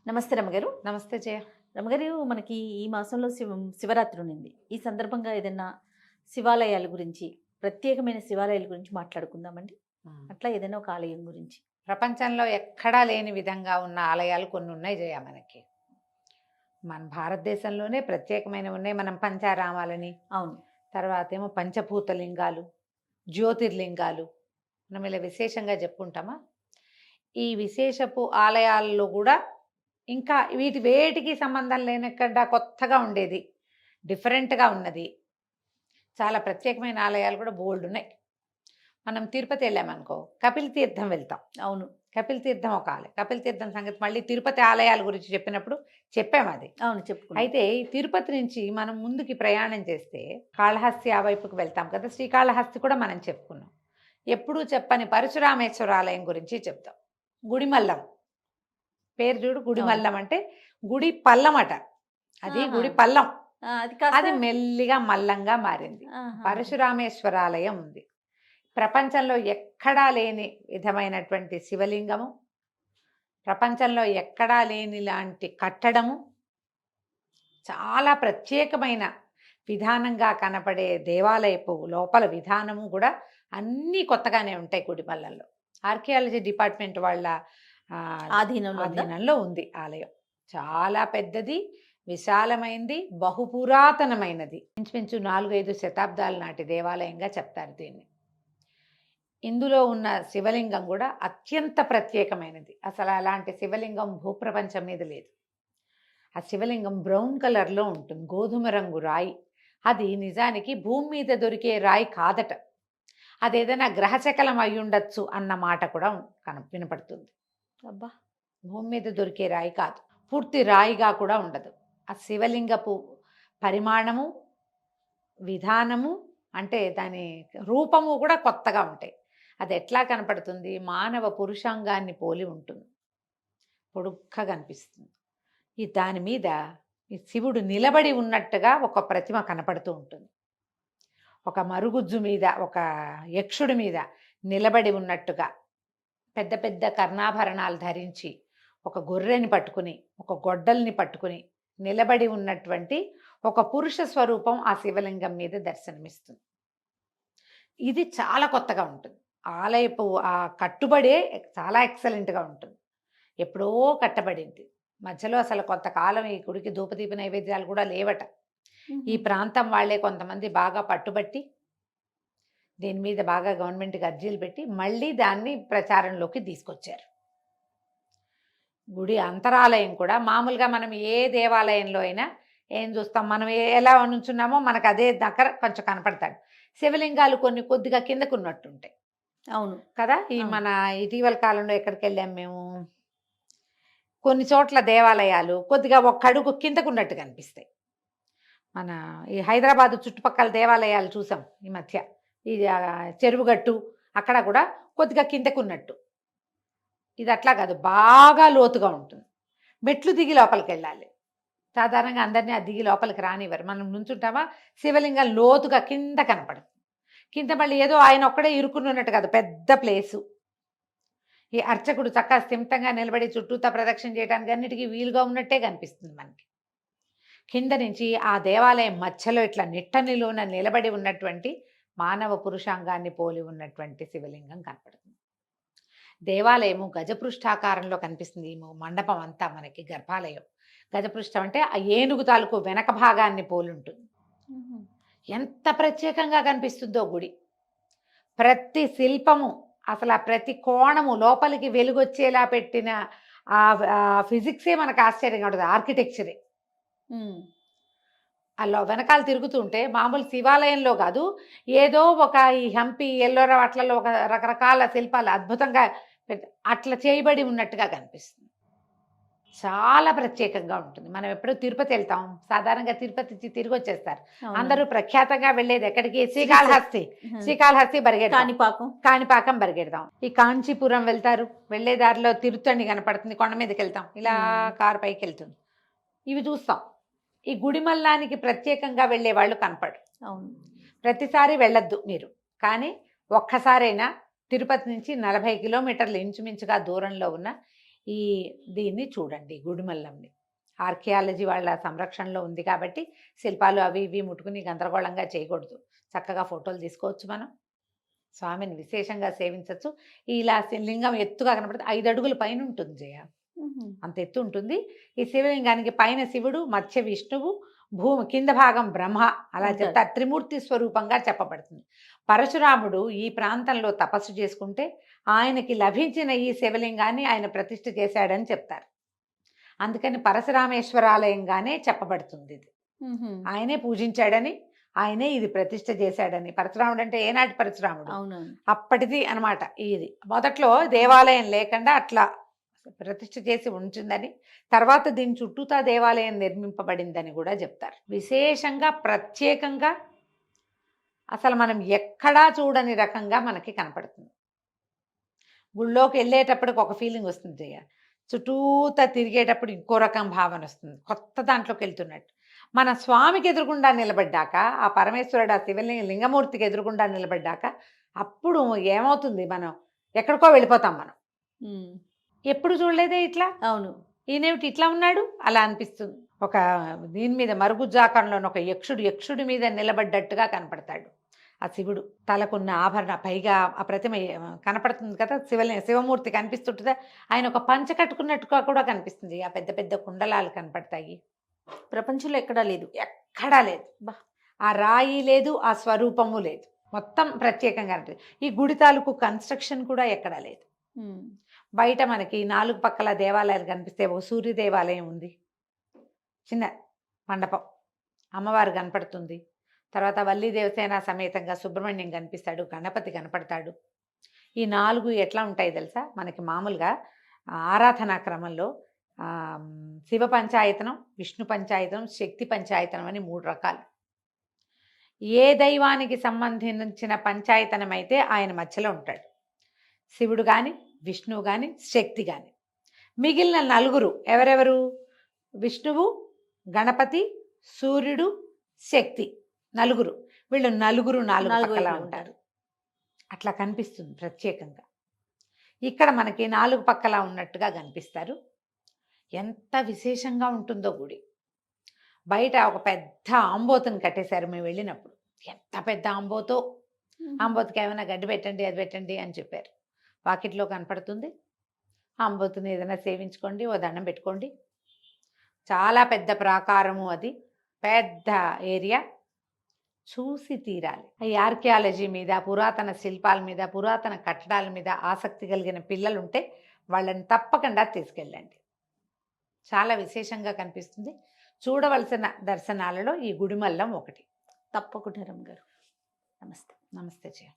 నమస్తే రమ్మగారు. నమస్తే జయ. రమ్మగారు, మనకి ఈ మాసంలో శివరాత్రి ఉన్నింది. ఈ సందర్భంగా ఏదన్నా శివాలయాల గురించి, ప్రత్యేకమైన శివాలయాల గురించి మాట్లాడుకుందామండి. అట్లా ఏదైనా ఒక ఆలయం గురించి. ప్రపంచంలో ఎక్కడా లేని విధంగా ఉన్న ఆలయాలు కొన్ని ఉన్నాయి జయ మనకి. మన భారతదేశంలోనే ప్రత్యేకమైనవి ఉన్నాయి. మనం పంచారామాలని, అవును. తర్వాత ఏమో పంచభూతలింగాలు, జ్యోతిర్లింగాలు, మనం ఇలా విశేషంగా చెప్పుకుంటామా. ఈ విశేషపు ఆలయాల్లో కూడా ఇంకా వేటికి సంబంధం లేనక్కడ కొత్తగా ఉండేది, డిఫరెంట్గా ఉన్నది, చాలా ప్రత్యేకమైన ఆలయాలు కూడా బోల్డ్ ఉన్నాయి. మనం తిరుపతి వెళ్ళామనుకో, కపిల తీర్థం వెళ్తాం. అవును. కపిల తీర్థం ఒక ఆలయం. కపిల తీర్థం సంగతి మళ్ళీ తిరుపతి ఆలయాల గురించి చెప్పినప్పుడు చెప్పాము అది. అవును, చెప్పుకున్నాం. అయితే ఈ తిరుపతి నుంచి మనం ముందుకి ప్రయాణం చేస్తే కాళహస్తి ఆ వైపుకి వెళ్తాం కదా. శ్రీకాళహస్తి కూడా మనం చెప్పుకున్నాం. ఎప్పుడూ చెప్పని పరశురామేశ్వర ఆలయం గురించి చెప్తాం. గుడిమల్లం పేరు చూడు. గుడిమల్లం అంటే గుడి పల్లం అట. అది ఆహా. గుడి పల్లం. అది కాస్త అది మెల్లిగా మల్లంగా మారింది. ఆహా. పరశురామేశ్వర ఆలయం ఉంది. ప్రపంచంలో ఎక్కడా లేని విధమైనటువంటి శివలింగము, ప్రపంచంలో ఎక్కడా లేని లాంటి కట్టడము, చాలా ప్రత్యేకమైన విధానంగా కనపడే దేవాలయపు లోపల విధానము కూడా అన్నీ కొత్తగానే ఉంటాయి గుడిమల్లంలో. ఆర్కియాలజీ డిపార్ట్మెంట్ వాళ్ళ ఆధీనంలో ఉంది ఆలయం. చాలా పెద్దది, విశాలమైంది, బహుపురాతనమైనది. ఇంచుమించు 4-5 శతాబ్దాల నాటి దేవాలయంగా చెప్తారు దీన్ని. ఇందులో ఉన్న శివలింగం కూడా అత్యంత ప్రత్యేకమైనది. అసలు అలాంటి శివలింగం భూప్రపంచం మీద లేదు. ఆ శివలింగం బ్రౌన్ కలర్లో ఉంటుంది, గోధుమ రంగు రాయి. అది నిజానికి భూమి మీద దొరికే రాయి కాదట. అదేదైనా గ్రహశకలం అయి ఉండొచ్చు అన్న మాట కూడా వినపడుతుంది. అబ్బా. భూమి మీద దొరికే రాయి కాదు, పూర్తి రాయిగా కూడా ఉండదు. ఆ శివలింగపు పరిమాణము, విధానము, అంటే దాని రూపము కూడా కొత్తగా ఉంటాయి. అది ఎట్లా కనపడుతుంది? మానవ పురుషాంగాన్ని పోలి ఉంటుంది, పొడుగ్గా కనిపిస్తుంది. ఈ దాని మీద ఈ శివుడు నిలబడి ఉన్నట్టుగా ఒక ప్రతిమ కనపడుతూ ఉంటుంది. ఒక మరుగుజ్జు మీద, ఒక యక్షుడి మీద నిలబడి ఉన్నట్టుగా, పెద్ద పెద్ద కర్ణాభరణాలు ధరించి, ఒక గొర్రెని పట్టుకుని, ఒక గొడ్డల్ని పట్టుకుని నిలబడి ఉన్నటువంటి ఒక పురుష స్వరూపం ఆ శివలింగం మీద దర్శనమిస్తుంది. ఇది చాలా కొత్తగా ఉంటుంది. ఆలయపు ఆ కట్టుబడే చాలా ఎక్సలెంట్గా ఉంటుంది. ఎప్పుడో కట్టబడింది. మధ్యలో అసలు కొంతకాలం ఈ గుడికి ధూపదీప నైవేద్యాలు కూడా లేవట. ఈ ప్రాంతం వాళ్ళే కొంతమంది బాగా పట్టుబట్టి దీని మీద బాగా గవర్నమెంట్కి అర్జీలు పెట్టి మళ్ళీ దాన్ని ప్రచారంలోకి తీసుకొచ్చారు. గుడి అంతరాలయం కూడా మామూలుగా మనం ఏ దేవాలయంలో అయినా ఏం చూస్తాం, మనం ఎలా నుంచున్నామో మనకు అదే దగ్గర కొంచెం కనపడతాడు. శివలింగాలు కొన్ని కొద్దిగా కిందకు ఉన్నట్టుంటాయి. అవును కదా. మన ఇటీవల కాలంలో ఎక్కడికి వెళ్ళాం మేము, కొన్ని చోట్ల దేవాలయాలు కొద్దిగా ఒక అడుగు కిందకు ఉన్నట్టు కనిపిస్తాయి. మన ఈ హైదరాబాదు చుట్టుపక్కల దేవాలయాలు చూసాం ఈ మధ్య. ఈ చెరువుగట్టు అక్కడ కూడా కొద్దిగా కిందకున్నట్టు. ఇది అట్లా కాదు, బాగా లోతుగా ఉంటుంది. మెట్లు దిగి లోపలికి వెళ్ళాలి. సాధారణంగా అందరినీ ఆ దిగి లోపలికి రానివ్వరు. మనం నుంచుంటామా, శివలింగం లోతుగా కింద కనపడుతుంది. కింద మళ్ళీ ఏదో ఆయన ఒక్కడే ఇరుక్కున్నట్టు కాదు, పెద్ద ప్లేసు. ఈ అర్చకుడు చక్కగా స్థిమితంగా నిలబడి చుట్టూతా ప్రదక్షిణ చేయడానికి అన్నిటికీ వీలుగా ఉన్నట్టే కనిపిస్తుంది మనకి. కింద నుంచి ఆ దేవాలయం మధ్యలో ఇట్లా నిట్టనిలోన నిలబడి ఉన్నటువంటి మానవ పురుషాంగాన్ని పోలి ఉన్నటువంటి శివలింగం కనపడుతుంది. దేవాలయము గజపృష్ఠాకారంలో కనిపిస్తుంది. ఈ మండపం అంతా మనకి గర్భాలయం. గజపృష్ఠం అంటే ఆ ఏనుగు తాలూకు వెనక భాగాన్ని పోలి ఉంటుంది. ఎంత ప్రత్యేకంగా కనిపిస్తుందో గుడి. ప్రతి శిల్పము, అసలు ఆ ప్రతి కోణము లోపలికి వెలుగొచ్చేలా పెట్టిన ఆ ఫిజిక్సే మనకు ఆశ్చర్యంగా ఉంటుంది, ఆర్కిటెక్చరే. అలా వెనకాల తిరుగుతుంటే మామూలు శివాలయంలో కాదు, ఏదో ఒక ఈ హంపి, ఎల్లోరా అట్లలో ఒక రకరకాల శిల్పాలు అద్భుతంగా అట్లా చేయబడి ఉన్నట్టుగా కనిపిస్తుంది. చాలా ప్రత్యేకంగా ఉంటుంది. మనం ఎప్పుడూ తిరుపతి వెళ్తాం, సాధారణంగా తిరుపతి తిరిగి వచ్చేస్తారు అందరూ. ప్రఖ్యాతంగా వెళ్ళేది ఎక్కడికి? శ్రీకాళహస్తి. శ్రీకాళహస్తి బరిగెడతాం, కాణిపాకం బరిగెడతాం. ఈ కాంచీపురం వెళ్తారు, వెళ్ళే దారిలో తిరుత్తణి కనపడుతుంది, కొండ మీదకి వెళ్తాం, ఇలా కారు పైకి వెళ్తుంది, ఇవి చూస్తాం. ఈ గుడిమల్లానికి ప్రత్యేకంగా వెళ్ళే వాళ్ళు కనపడరు. అవును. ప్రతిసారి వెళ్ళొద్దు మీరు, కానీ ఒక్కసారైనా తిరుపతి నుంచి 40 కిలోమీటర్లు ఇంచుమించుగా దూరంలో ఉన్న ఈ దీన్ని చూడండి, గుడిమల్లంని. ఆర్కియాలజీ వాళ్ళ సంరక్షణలో ఉంది కాబట్టి శిల్పాలు అవి ఇవి ముట్టుకుని గందరగోళంగా చేయకూడదు. చక్కగా ఫోటోలు తీసుకోవచ్చు మనం. స్వామిని విశేషంగా సేవించవచ్చు. ఇలా లింగం ఎత్తుగా కనపడితే 5 అడుగుల పైన ఉంటుంది జయ. అంత ఎత్తు ఉంటుంది. ఈ శివలింగానికి పైన శివుడు, మధ్య విష్ణువు, భూమి కింద భాగం బ్రహ్మ, అలా ఉంటారు. చెప్తారు. త్రిమూర్తి స్వరూపంగా చెప్పబడుతుంది. పరశురాముడు ఈ ప్రాంతంలో తపస్సు చేసుకుంటే ఆయనకి లభించిన ఈ శివలింగాన్ని ఆయన ప్రతిష్ఠ చేశాడని చెప్తారు. అందుకని పరశురామేశ్వరాలయంగానే చెప్పబడుతుంది ఇది. ఆయనే పూజించాడని, ఆయనే ఇది ప్రతిష్ఠ చేశాడని. పరశురాముడు అంటే ఏనాటి పరశురాముడు? అవునవును. అప్పటిది అనమాట. ఇది మొదట్లో దేవాలయం లేకుండా అట్లా ప్రతిష్ఠ చేసి ఉంచిందని, తర్వాత దీని చుట్టూతా దేవాలయం నిర్మింపబడిందని కూడా చెప్తారు. విశేషంగా ప్రత్యేకంగా అసలు మనం ఎక్కడా చూడని రకంగా మనకి కనపడుతుంది. గుళ్ళోకి వెళ్ళేటప్పటికి ఒక ఫీలింగ్ వస్తుంది జయ. చుట్టూతా తిరిగేటప్పుడు ఇంకో రకం భావన వస్తుంది, కొత్త దాంట్లోకి వెళ్తున్నట్టు. మన స్వామికి ఎదురుగుండా నిలబడ్డాక, ఆ పరమేశ్వరుడు ఆ లింగమూర్తికి ఎదురుగుండా నిలబడ్డాక అప్పుడు ఏమవుతుంది, మనం ఎక్కడికో వెళ్ళిపోతాం. మనం ఎప్పుడు చూడలేదే ఇట్లా, అవును. ఈయనేమిటి ఇట్లా ఉన్నాడు అలా అనిపిస్తుంది. ఒక దీని మీద మరుగుజ్జాకంలోని ఒక యక్షుడి మీద నిలబడ్డట్టుగా కనపడతాడు ఆ శివుడు. తలకున్న ఆభరణ, పైగా ఆ ప్రతిమ కనపడుతుంది కదా, శివమూర్తి కనిపిస్తుంటుందా, ఆయన ఒక పంచ కట్టుకున్నట్టుగా కూడా కనిపిస్తుంది. ఆ పెద్ద పెద్ద కుండలాలు కనపడతాయి. ప్రపంచంలో ఎక్కడా లేదు. ఎక్కడా లేదు. ఆ రాయి లేదు, ఆ స్వరూపము లేదు. మొత్తం ప్రత్యేకంగా ఉంటుంది. ఈ గుడి తాలూకు కన్స్ట్రక్షన్ కూడా ఎక్కడా లేదు. బయట మనకి 4 పక్కల దేవాలయాలు కనిపిస్తే, ఒక సూర్య దేవాలయం ఉంది, చిన్న మండపం, అమ్మవారు కనపడుతుంది. తర్వాత వల్లి దేవసేన సమేతంగా సుబ్రహ్మణ్యం కనిపిస్తాడు, గణపతి కనపడతాడు. ఈ 4 ఎట్లా ఉంటాయి తెలుసా, మనకి మామూలుగా ఆరాధనా క్రమంలో శివ పంచాయతనం, విష్ణు పంచాయతనం, శక్తి పంచాయతనం అని 3 రకాలు. ఏ దైవానికి సంబంధించిన పంచాయతనం అయితే ఆయన మధ్యలో ఉంటాడు, శివుడు కానీ, విష్ణువు కానీ, శక్తి కానీ. మిగిలిన 4 ఎవరెవరు? విష్ణువు, గణపతి, సూర్యుడు, శక్తి, 4. వీళ్ళు 4 పక్కలా ఉంటారు. అట్లా కనిపిస్తుంది ప్రత్యేకంగా. ఇక్కడ మనకి 4 పక్కలా ఉన్నట్టుగా కనిపిస్తారు. ఎంత విశేషంగా ఉంటుందో గుడి. బయట ఒక పెద్ద ఆంబోతుని కట్టేశారు మేము వెళ్ళినప్పుడు. ఎంత పెద్ద ఆంబోతో, ఆంబోతుకి ఏమైనా గడ్డి పెట్టండి, అది పెట్టండి అని చెప్పారు. వాకిట్లో కనపడుతుంది. ఆంబోతుని ఏదైనా సేవించుకోండి, ఓ దండం పెట్టుకోండి. చాలా పెద్ద ప్రాకారము, అది పెద్ద ఏరియా. చూసి తీరాలి. ఈ ఆర్కియాలజీ మీద, పురాతన శిల్పాల మీద, పురాతన కట్టడాల మీద ఆసక్తి కలిగిన పిల్లలు ఉంటే వాళ్ళని తప్పకుండా తీసుకెళ్ళండి. చాలా విశేషంగా కనిపిస్తుంది. చూడవలసిన దర్శనాలలో ఈ గుడిమల్లం ఒకటి. తప్పకుండా రమ్మ గారు. నమస్తే. నమస్తే జయ.